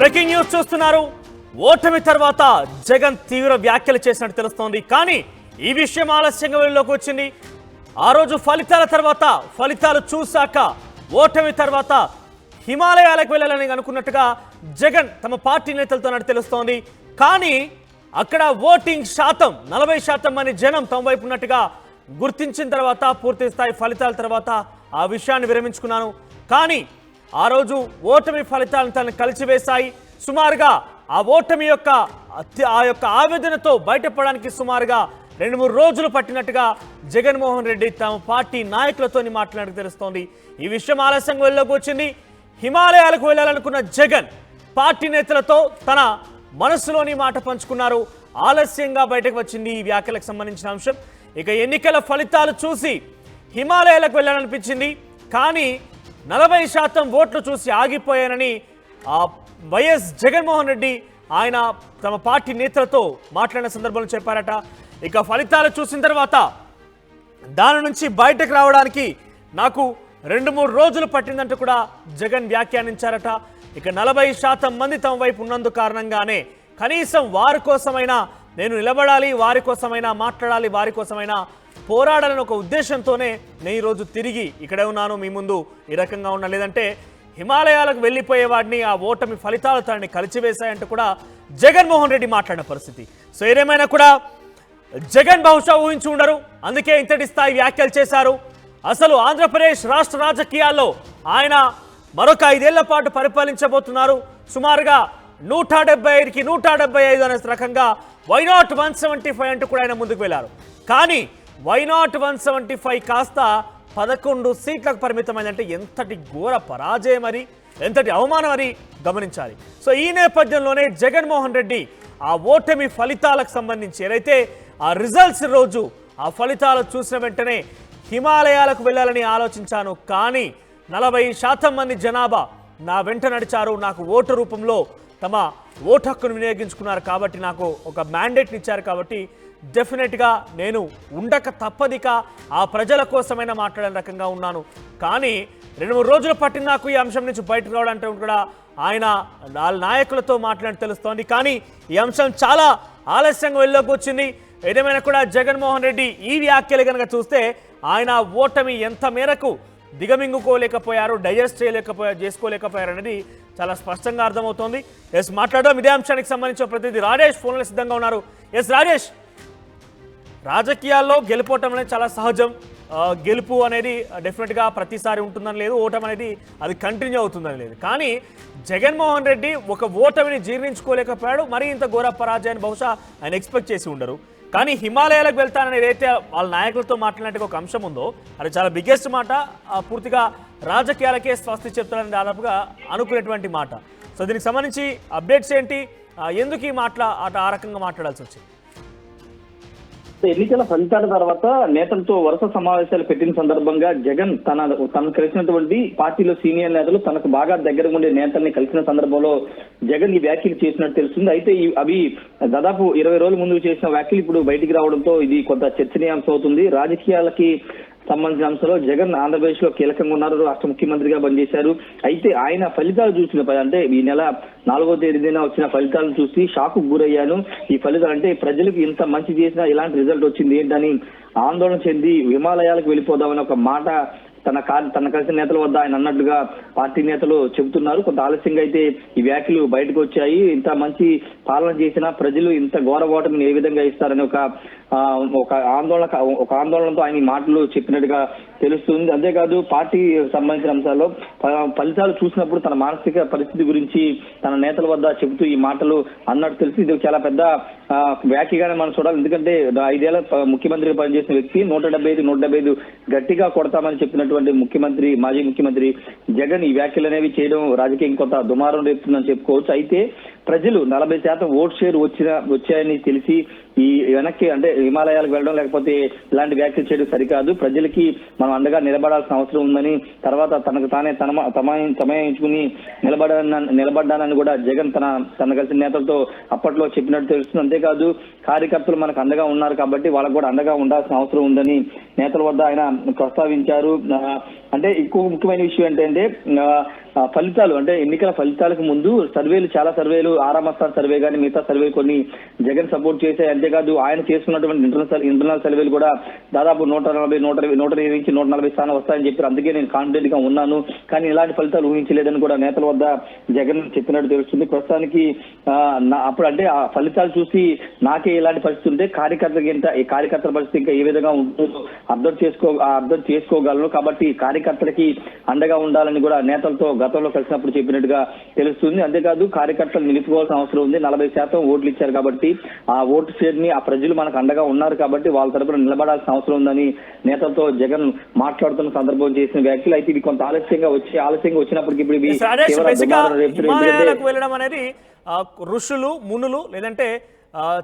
Breaking news చూస్తున్నారు. ఓటమి తర్వాత జగన్ తీవ్ర వ్యాఖ్యలు చేసినట్టు తెలుస్తోంది. కానీ ఈ విషయం ఆలస్యంగా వెలుగులోకి వచ్చింది. ఆ రోజు ఫలితాల తర్వాత, ఫలితాలు చూశాక ఓటమి తర్వాత హిమాలయాలకు వెళ్ళాలని అనుకున్నట్టుగా జగన్ తమ పార్టీ నేతలతో తెలుస్తోంది. కానీ అక్కడ ఓటింగ్ శాతం 40% మంది జనం తమ వైపు ఉన్నట్టుగా గుర్తించిన తర్వాత, పూర్తి స్థాయి ఫలితాల తర్వాత ఆ విషయాన్ని విరమించుకున్నాను. కానీ ఆ రోజు ఓటమి ఫలితాలను తనను కలిసివేశాయి. సుమారుగా ఆ ఓటమి యొక్క ఆవేదనతో బయటపడడానికి సుమారుగా 2-3 రోజులు పట్టినట్టుగా జగన్మోహన్ రెడ్డి తమ పార్టీ నాయకులతో మాట్లాడక తెలుస్తోంది. ఈ విషయం ఆలస్యంగా వెళ్ళలోకి వచ్చింది. హిమాలయాలకు వెళ్ళాలనుకున్న జగన్ పార్టీ నేతలతో తన మనసులోని మాట పంచుకున్నారు. ఆలస్యంగా బయటకు వచ్చింది ఈ వ్యాఖ్యలకు సంబంధించిన అంశం. ఇక ఎన్నికల ఫలితాలు చూసి హిమాలయాలకు వెళ్ళాలనిపించింది. కానీ 40% ఓట్లు చూసి ఆగిపోయానని వైఎస్ జగన్మోహన్ రెడ్డి ఆయన తమ పార్టీ నేతలతో మాట్లాడిన సందర్భంలో చెప్పారట. ఇక ఫలితాలు చూసిన తర్వాత దాని నుంచి బయటకు రావడానికి నాకు 2-3 రోజులు పట్టిందంటూ కూడా జగన్ వ్యాఖ్యానించారట. ఇక 40% మంది తమ వైపు ఉన్నందుకు కారణంగానే కనీసం వారి కోసమైనా నేను నిలబడాలి, వారి కోసమైనా మాట్లాడాలి, వారి కోసమైనా పోరాడాలని ఒక ఉద్దేశంతోనే నేను ఈరోజు తిరిగి ఇక్కడే ఉన్నాను, మీ ముందు ఈ రకంగా ఉన్నా. లేదంటే హిమాలయాలకు వెళ్ళిపోయేవాడిని ఆ ఓటమి ఫలితాలు తనని కలిచివేశాయంటూ కూడా జగన్మోహన్ రెడ్డి మాట్లాడిన పరిస్థితి. సో ఏదేమైనా కూడా జగన్ బహుశా ఊహించి ఉండరు, అందుకే ఇంతటి స్థాయి వ్యాఖ్యలు చేశారు. అసలు ఆంధ్రప్రదేశ్ రాష్ట్ర రాజకీయాల్లో ఆయన మరొక 5 ఏళ్ల పాటు పరిపాలించబోతున్నారు. సుమారుగా 175కి 175 అనే రకంగా వై నాట్ 175 అంటూ కూడా ఆయన ముందుకు వెళ్ళారు. కానీ వై నాట్ 175 కాస్త 11 సీట్లకు పరిమితమైందంటే ఎంతటి ఘోర పరాజయం, మరి ఎంతటి అవమానం అని గమనించాలి. సో ఈ నేపథ్యంలోనే జగన్మోహన్ రెడ్డి ఆ ఓటమి ఫలితాలకు సంబంధించి ఏదైతే ఆ రిజల్ట్స్ రోజు ఆ ఫలితాలు చూసిన వెంటనే హిమాలయాలకు వెళ్ళాలని ఆలోచించాను. కానీ 40% మంది జనాభా నా వెంట నడిచారు, నాకు ఓటు రూపంలో తమ ఓటు హక్కును వినియోగించుకున్నారు. కాబట్టి నాకు ఒక మ్యాండేట్ని ఇచ్చారు. కాబట్టి డెఫినెట్గా నేను ఉండక తప్పదిక ఆ ప్రజల కోసమైనా మాట్లాడే రకంగా ఉన్నాను. కానీ 2-3 రోజులు పట్టిన నాకు ఈ అంశం నుంచి బయటకు రావడంటే కూడా ఆయన నాయకులతో మాట్లాడి తెలుస్తోంది. కానీ ఈ అంశం చాలా ఆలస్యంగా వెళ్ళలోకి వచ్చింది. ఏదేమైనా కూడా జగన్మోహన్ రెడ్డి ఈ వ్యాఖ్యలు కనుక చూస్తే ఆయన ఓటమి ఎంత మేరకు దిగమింగుకోలేకపోయారు, డైజెస్ట్ చేసుకోలేకపోయారు అనేది చాలా స్పష్టంగా అర్థమవుతోంది. ఎస్, మాట్లాడడం ఇదే అంశానికి సంబంధించిన ప్రతినిధి రాజేష్ ఫోన్లో సిద్ధంగా ఉన్నారు. ఎస్ రాజేష్, రాజకీయాల్లో గెలుపోవటం అనేది చాలా సహజం. గెలుపు అనేది డెఫినెట్గా ప్రతిసారి ఉంటుందని లేదు, ఓటమి అనేది అది కంటిన్యూ అవుతుందని లేదు. కానీ జగన్మోహన్ రెడ్డి ఒక ఓటమిని జీర్ణించుకోలేకపోయాడు. మరి ఇంత ఘోర పరాజయాన్ని బహుశా ఆయన ఎక్స్పెక్ట్ చేసి ఉండరు. కానీ హిమాలయాలకు వెళ్తానని ఏదైతే వాళ్ళ నాయకులతో మాట్లాడినట్టు ఒక అంశం ఉందో అది చాలా బిగ్గెస్ట్ మాట. పూర్తిగా రాజకీయాలకే స్వస్తి చెప్తారని దాదాపుగా అనుకునేటువంటి మాట. సో దీనికి సంబంధించి అప్డేట్స్ ఏంటి, ఎందుకు ఈ ఆ రకంగా మాట్లాడాల్సి వచ్చింది? ఎన్నికల ఫలితాల తర్వాత నేతలతో వరుస సమావేశాలు పెట్టిన సందర్భంగా జగన్ తనకు కలిసినటువంటి పార్టీలో సీనియర్ నేతలు, తనకు బాగా దగ్గర ఉండే నేతల్ని కలిసిన సందర్భంలో జగన్ ఈ వ్యాఖ్యలు చేసినట్టు తెలుస్తుంది. అయితే అవి దాదాపు 20 రోజుల ముందు చేసిన వ్యాఖ్యలు ఇప్పుడు బయటికి రావడంతో ఇది కొంత చర్చనీయాంశం అవుతుంది. రాజకీయాలకి సంబంధించిన అంశంలో జగన్ ఆంధ్రప్రదేశ్ లో కీలకంగా ఉన్నారు, రాష్ట్ర ముఖ్యమంత్రిగా పనిచేశారు. అయితే ఆయన ఫలితాలు చూసిన అంటే ఈ నెల 4వ తేదీన వచ్చిన ఫలితాలను చూసి షాక్ గురయ్యాను. ఈ ఫలితాలు అంటే ప్రజలకు ఇంత మంచి చేసినా ఇలాంటి రిజల్ట్ వచ్చింది ఏంటని ఆందోళన చెంది హిమాలయాలకు వెళ్ళిపోదామని ఒక మాట తన కలిసిన నేతల వద్ద ఆయన అన్నట్లుగా పార్టీ నేతలు చెబుతున్నారు. కొంత ఆలస్యంగా అయితే ఈ వ్యాఖ్యలు బయటకు వచ్చాయి. ఇంత మంచి పాలన చేసినా ప్రజలు ఇంత ఘోర ఓటమిని ఏ విధంగా ఇస్తారని ఒక ఆందోళనతో ఆయన ఈ మాటలు చెప్పినట్టుగా తెలుస్తుంది. అంతేకాదు పార్టీ సంబంధించిన అంశాల్లో ఫలితాలు చూసినప్పుడు తన మానసిక పరిస్థితి గురించి తన నేతల వద్ద చెబుతూ ఈ మాటలు అన్నట్టు తెలిసి ఇది చాలా పెద్ద వ్యాఖ్యగానే మనం చూడాలి. ఎందుకంటే 5 ఏళ్ల ముఖ్యమంత్రిగా పనిచేసిన వ్యక్తి 175 గట్టిగా కొడతామని చెప్పినటువంటి మాజీ ముఖ్యమంత్రి జగన్ ఈ వ్యాఖ్యలు అనేవి చేయడం రాజకీయం కొంత దుమారం రేపుతుందని చెప్పుకోవచ్చు. అయితే ప్రజలు 40% ఓట్ షేర్ వచ్చాయని తెలిసి ఈ వెనక్కి అంటే హిమాలయాలకు వెళ్ళడం లేకపోతే ఇలాంటి వ్యాఖ్యలు చేయడం సరికాదు. ప్రజలకి మనం అండగా నిలబడాల్సిన అవసరం ఉందని, తర్వాత తనకు తానే సమయించుకుని నిలబడ్డానని కూడా జగన్ తన కలిసిన నేతలతో అప్పట్లో చెప్పినట్టు తెలుస్తుంది. అంతేకాదు కార్యకర్తలు మనకు అండగా ఉన్నారు కాబట్టి వాళ్ళకు కూడా అండగా ఉండాల్సిన అవసరం ఉందని నేతల వద్ద ఆయన ప్రస్తావించారు. అంటే ఇంకో ముఖ్యమైన విషయం ఏంటంటే ఫలితాలు అంటే ఎన్నికల ఫలితాలకు ముందు చాలా సర్వేలు ఆరామస్థాన్ సర్వే కానీ మిగతా సర్వే కొన్ని జగన్ సపోర్ట్ చేశాయి. అంతేకాదు ఆయన చేసుకున్నటువంటి ఇంటర్నల్ సర్వేలు కూడా దాదాపు 140 నుంచి 140 స్థానాలు వస్తాయని చెప్పారు. అందుకే నేను కాన్ఫిడెంట్ గా ఉన్నాను, కానీ ఇలాంటి ఫలితాలు ఊహించలేదని కూడా నేతల వద్ద జగన్ చెప్పినట్టు తెలుస్తుంది. ప్రస్తుతానికి అప్పుడు అంటే ఆ ఫలితాలు చూసి నాకే ఇలాంటి పరిస్థితి ఉంటే కార్యకర్తల పరిస్థితి ఇంకా ఏ విధంగా ఉంటుందో అర్థం చేసుకోగలను. కాబట్టి కార్యకర్తలకి అండగా ఉండాలని కూడా నేతలతో గతంలో కలిసినప్పుడు చెప్పినట్టుగా తెలుస్తుంది. అంతేకాదు కార్యకర్తలు నిలుపుకోవాల్సిన అవసరం ఉంది. 40% ఓట్లు ఇచ్చారు కాబట్టి ఆ ఓటు షేర్ ని ఆ ప్రజలు మనకు అండగా ఉన్నారు కాబట్టి వాళ్ళ తరపున నిలబడాల్సిన అవసరం ఉందని నేతలతో జగన్ మాట్లాడుతున్న సందర్భం చేసిన వ్యాఖ్యలు. అయితే ఇది కొంత ఆలస్యంగా వచ్చినప్పటికీ ఇప్పుడు వెళ్ళడం అనేది ఋషులు మునులు లేదంటే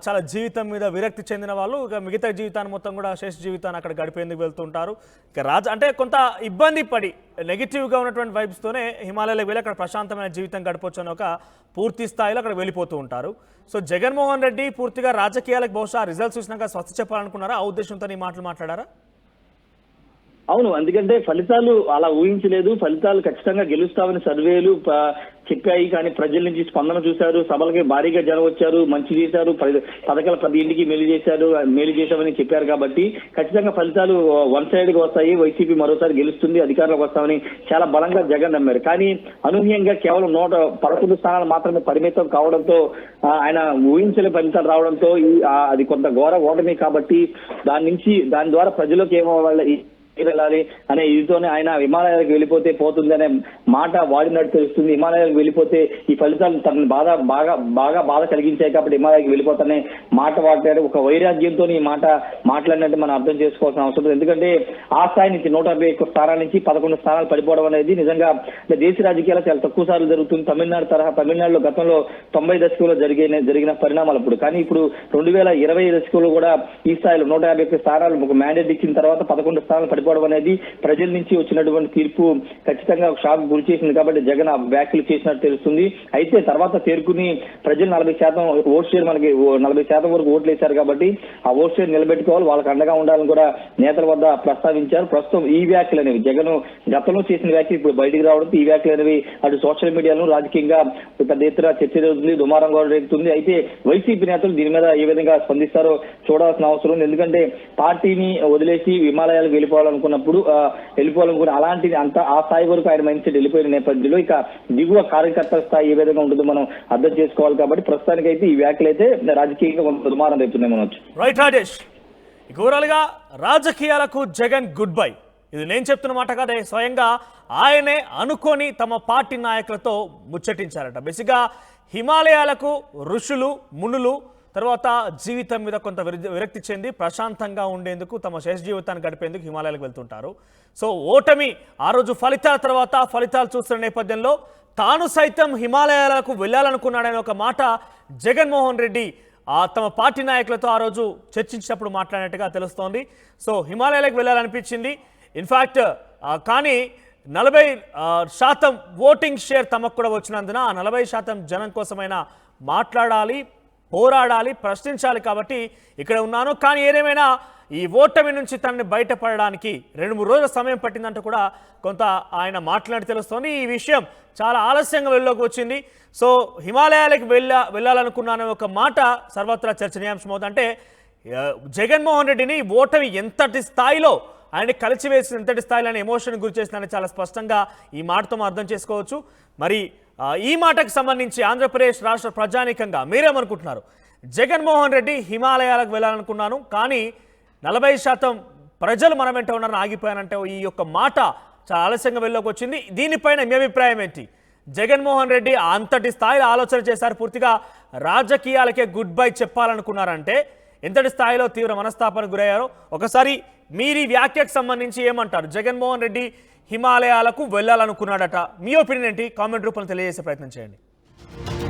చాలా జీవితం మీద విరక్తి చెందిన వాళ్ళు ఇక మిగతా జీవితాన్ని మొత్తం కూడా శేష జీవితాన్ని అక్కడ గడిపేందుకు వెళ్తుంటారు. ఇక అంటే కొంత ఇబ్బంది పడి నెగిటివ్గా ఉన్నటువంటి వైబ్స్తోనే హిమాలయాలకు వెళ్ళి అక్కడ ప్రశాంతమైన జీవితం గడపవచ్చు అని ఒక పూర్తి స్థాయిలో అక్కడ వెళ్ళిపోతూ ఉంటారు. సో జగన్మోహన్ రెడ్డి పూర్తిగా రాజకీయాలకు బహుశా రిజల్ట్స్ చూసినాక స్వస్థ చెప్పాలనుకున్నారా? ఆ ఉద్దేశంతో ఈ మాటలు మాట్లాడారా? అవును, ఎందుకంటే ఫలితాలు అలా ఊహించలేదు. ఫలితాలు ఖచ్చితంగా గెలుస్తామని సర్వేలు చెప్పాయి, కానీ ప్రజల నుంచి స్పందన చూశారు. సభలకి భారీగా జనం వచ్చారు, మంచి చేశారు, పథకాలు ప్రతి ఇంటికి మేలు చేశామని చెప్పారు. కాబట్టి ఖచ్చితంగా ఫలితాలు వన్ సైడ్ గా వస్తాయి, వైసీపీ మరోసారి గెలుస్తుంది, అధికారంలోకి వస్తామని చాలా బలంగా జగన్ నమ్మారు. కానీ అనూహ్యంగా కేవలం 111 స్థానాలు మాత్రమే పరిమితం కావడంతో ఆయన ఊహించలే ఫలితాలు రావడంతో అది కొంత ఘోర ఓటమి. కాబట్టి దాని ద్వారా ప్రజలకు ఏమవ్వాలి వెళ్ళాలి అనే ఇదితోనే ఆయన హిమాలయాలకు వెళ్ళిపోతే పోతుంది అనే మాట వాడినట్టు తెలుస్తుంది. హిమాలయాలకు వెళ్ళిపోతే ఈ ఫలితాలు తనని బాగా బాధ కలిగించాయి కాబట్టి హిమాలయాలకు వెళ్ళిపోతానే మాట వాడారు. ఒక వైరాగ్యంతో ఈ మాట మాట్లాడినట్టు మనం అర్థం చేసుకోవాల్సిన అవసరం. ఎందుకంటే ఆ స్థాయి నుంచి 151 స్థానాల నుంచి 11 స్థానాలు పడిపోవడం అనేది నిజంగా దేశ రాజకీయాలు చాలా తక్కువ సార్లు జరుగుతుంది. తమిళనాడులో గతంలో 90 దశకంలో జరిగిన పరిణామాలు అప్పుడు. కానీ ఇప్పుడు 2020 దశకంలో కూడా ఈ స్థాయిలో 151 స్థానాలు ఒక మ్యాండేట్ ఇచ్చిన తర్వాత 11 స్థానాలు పడిపోవడం అనేది ప్రజల నుంచి వచ్చినటువంటి తీర్పు ఖచ్చితంగా షాక్ గురి చేసింది. కాబట్టి జగన్ వ్యాఖ్యలు చేసినట్టు తెలుస్తుంది. అయితే తర్వాత తేరుకుని ప్రజలు 40% ఓట్ షేర్ మనకి 40% వరకు ఓట్లు వేశారు కాబట్టి ఆ ఓట్ షేర్ నిలబెట్టుకోవాలి, వాళ్ళకి అండగా ఉండాలని కూడా నేతల వద్ద ప్రస్తావించారు. ప్రస్తుతం ఈ వ్యాఖ్యలు అనేవి జగన్ గతంలో చేసిన వ్యాఖ్యలు ఇప్పుడు బయటికి రావడంతో ఈ వ్యాఖ్యలు అనేవి అటు సోషల్ మీడియాలో రాజకీయంగా పెద్ద ఎత్తున చర్చ జరుగుతుంది, దుమారం కూడా రేగుతుంది. అయితే వైసీపీ నేతలు దీని మీద ఏ విధంగా స్పందిస్తారో చూడాల్సిన అవసరం ఉంది. ఎందుకంటే పార్టీని వదిలేసి హిమాలయాలకు వెళ్ళిపోవాలనుకున్న అలాంటిది అంత ఆ స్థాయి వరకు ఆయన మైండ్ సెట్ వెళ్ళిపోయిన నేపథ్యంలో ఇక దిగువ కార్యకర్తల స్థాయి ఏ విధంగా ఉంటుందో మనం అర్థం చేసుకోవాలి. కాబట్టి ప్రస్తుతానికి అయితే ఈ వ్యాఖ్యలు అయితే రాజకీయంగా కొంత దుమారం రేపుతున్నాయి మనొచ్చు. రైట్ రాజేష్, ఓవరాల్గా రాజకీయాలకు జగన్ గుడ్ బై. ఇది నేను చెప్తున్న మాట కాదే, స్వయంగా ఆయనే అనుకొని తమ పార్టీ నాయకులతో ముచ్చటించారట. బేసిక్గా హిమాలయాలకు ఋషులు మునులు తర్వాత జీవితం మీద కొంత విరక్తి చెంది ప్రశాంతంగా ఉండేందుకు తమ శేష జీవితాన్ని గడిపేందుకు హిమాలయాలకు వెళ్తుంటారు. సో ఓటమి ఆ రోజు ఫలితాల తర్వాత ఫలితాలు చూస్తున్న నేపథ్యంలో తాను సైతం హిమాలయాలకు వెళ్ళాలనుకున్నాడనే ఒక మాట జగన్మోహన్ రెడ్డి తమ పార్టీ నాయకులతో ఆ రోజు చర్చించినప్పుడు మాట్లాడినట్టుగా తెలుస్తోంది. సో హిమాలయాలకు వెళ్ళాలనిపించింది. ఇన్ఫ్యాక్ట్ కానీ 40% ఓటింగ్ షేర్ తమకు కూడా వచ్చినందున ఆ 40% జనం కోసమైనా మాట్లాడాలి, పోరాడాలి, ప్రశ్నించాలి కాబట్టి ఇక్కడ ఉన్నాను. కానీ ఏదేమైనా ఈ ఓటమి నుంచి తనని బయటపడడానికి 2-3 రోజుల సమయం పట్టిందంటూ కూడా కొంత ఆయన మాట్లాడి తెలుస్తోంది. ఈ విషయం చాలా ఆలస్యంగా వెళ్ళలోకి వచ్చింది. సో హిమాలయాలకు వెళ్ళాలనుకున్నానే ఒక మాట సర్వత్రా చర్చనీయాంశం అవుతుంది. అంటే జగన్మోహన్ రెడ్డిని ఓటమి ఎంతటి స్థాయిలో ఆయన కలిసివేసిన ఎంతటి స్థాయిలో ఆయన ఎమోషన్ గురి చేసిందని చాలా స్పష్టంగా ఈ మాటతో అర్థం చేసుకోవచ్చు. మరి ఈ మాటకు సంబంధించి ఆంధ్రప్రదేశ్ రాష్ట్ర ప్రజానీకంగా మీరేమనుకుంటున్నారు? జగన్మోహన్ రెడ్డి హిమాలయాలకు వెళ్ళాలనుకున్నాను కానీ 40% ప్రజలు మన వెంట ఉన్నారని ఆగిపోయానంటే ఈ యొక్క మాట చాలా ఆలస్యంగా వెళ్ళలోకి వచ్చింది. దీనిపైన మీ అభిప్రాయం ఏంటి? జగన్మోహన్ రెడ్డి అంతటి స్థాయిలో ఆలోచన చేశారు, పూర్తిగా రాజకీయాలకే గుడ్ బై చెప్పాలనుకున్నారంటే ఎంతటి స్థాయిలో తీవ్ర మనస్తాపానికి గురయ్యారో ఒకసారి మీరు ఈ వ్యాఖ్యకు సంబంధించి ఏమంటారు? జగన్మోహన్ రెడ్డి హిమాలయాలకు వెళ్ళాలనుకున్నాడట, మీ ఒపీనియన్ ఏంటి? కామెంట్ రూపంలో తెలియజేసే ప్రయత్నం చేయండి.